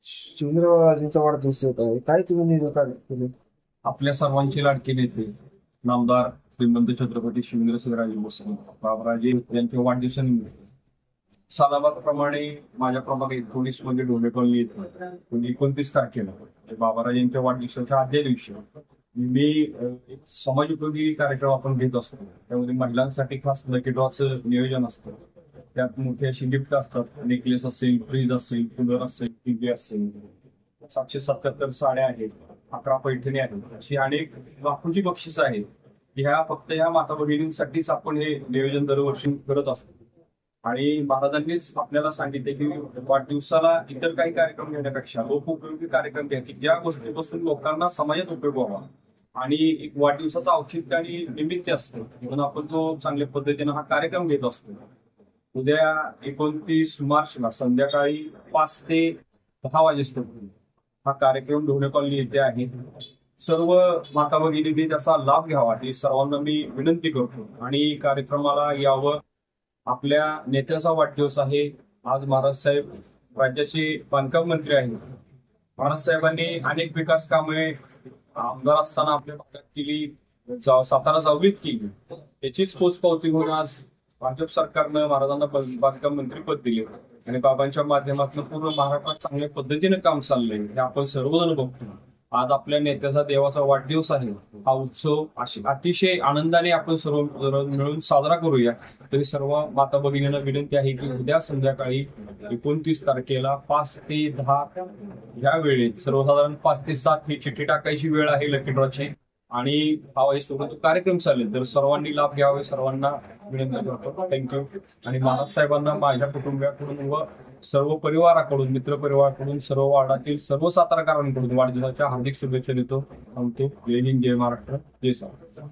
शिवरायांचा वाढदिवस येत आहे, काय तुम्ही नियोजन केले? आपल्या सर्वांचे लाडके नेते नामदार श्रीमंत छत्रपती शिवेंद्रसिंहराजे भोसले बाबराजे यांच्या वाढदिवसानिमित्त सालाबादप्रमाणे माझ्या क्रमांक 19 मध्ये ढोले कॉलनी येथे 29 तारखेला बाबाराजेंच्या वाढदिवसाच्या आदल्या दिवशी मी एक समाजोपयोगी कार्यक्रम आपण घेत असतो. त्यामध्ये महिलांसाठी खास लकी ड्रॉचं नियोजन असतं. त्यात मोठी अशी गिफ्ट असतात. नेकलेस असेल, फ्रीज असेल, कूलर असेल, टीव्ही असेल, 777 साड्या आहेत, 11 पैठणी आहेत, अशी अनेक लाखोची बक्षिसं आहेत. ह्या फक्त ह्या माता भगिनींसाठीच आपण हे नियोजन दरवर्षी करत असतो. आणि महाराजांनीच आपल्याला सांगितले की वाढदिवसाला इतर काही कार्यक्रम घेण्यापेक्षा लोकोपयोगी कार्यक्रम घ्या की ज्या गोष्टीपासून लोकांना समाजात उपयोग व्हावा. आणि एक वाढदिवसाचं औचित्य आणि निमित्त असतं म्हणून आपण तो चांगल्या पद्धतीने हा कार्यक्रम घेत असतो. उद्या 29 मार्चला संध्याकाळी 5 ते 10 वाजेपर्यंत हा कार्यक्रम ढोणे कॉलनी येथे आहे. सर्व माता भगिनींनी त्याचा लाभ घ्यावा ही सर्वांना मी विनंती करतो आणि कार्यक्रमाला यावं. आपल्या नेत्याचा वाढदिवस आहे. आज महाराज साहेब राज्याचे बांधकाम मंत्री आहेत. महाराज साहेबांनी अनेक विकास कामे आमदार असताना आपल्या भागात केली, सातारा 6वीत केली. त्याचीच पोचपावती म्हणून आज भाजप सरकारनं महाराजांना बांधकाम मंत्री पद दिले आणि बाबांच्या माध्यमातून पूर्ण महाराष्ट्रात चांगल्या पद्धतीने काम चाललंय हे आपण सर्वजण बघतो. आज आपल्या नेत्याचा देवाचा वाढदिवस आहे. हा उत्सव अतिशय आनंदाने आपण सर्व मिळून साजरा करूया. तरी सर्व माता भगिनींना विनंती आहे की उद्या संध्याकाळी 29 तारखेला 5 ते 10 या वेळेत सर्वसाधारण 5 ते 7 ही चिठ्ठी टाकायची वेळ आहे लकी ड्रॉची आणि हा सोबत कार्यक्रम चालेल. तर सर्वांनी लाभ घ्यावे सर्वांना विनंती करतो. थँक्यू. आणि महाराज साहेबांना माझ्या कुटुंबियाकडून व सर्व परिवाराकडून, मित्र परिवाराकडून, सर्व वार्डातील सर्व साताराकरांकडून वाढदिवसाच्या हार्दिक शुभेच्छा देतो. जय हिंद, जय महाराष्ट्र, जय सातारा.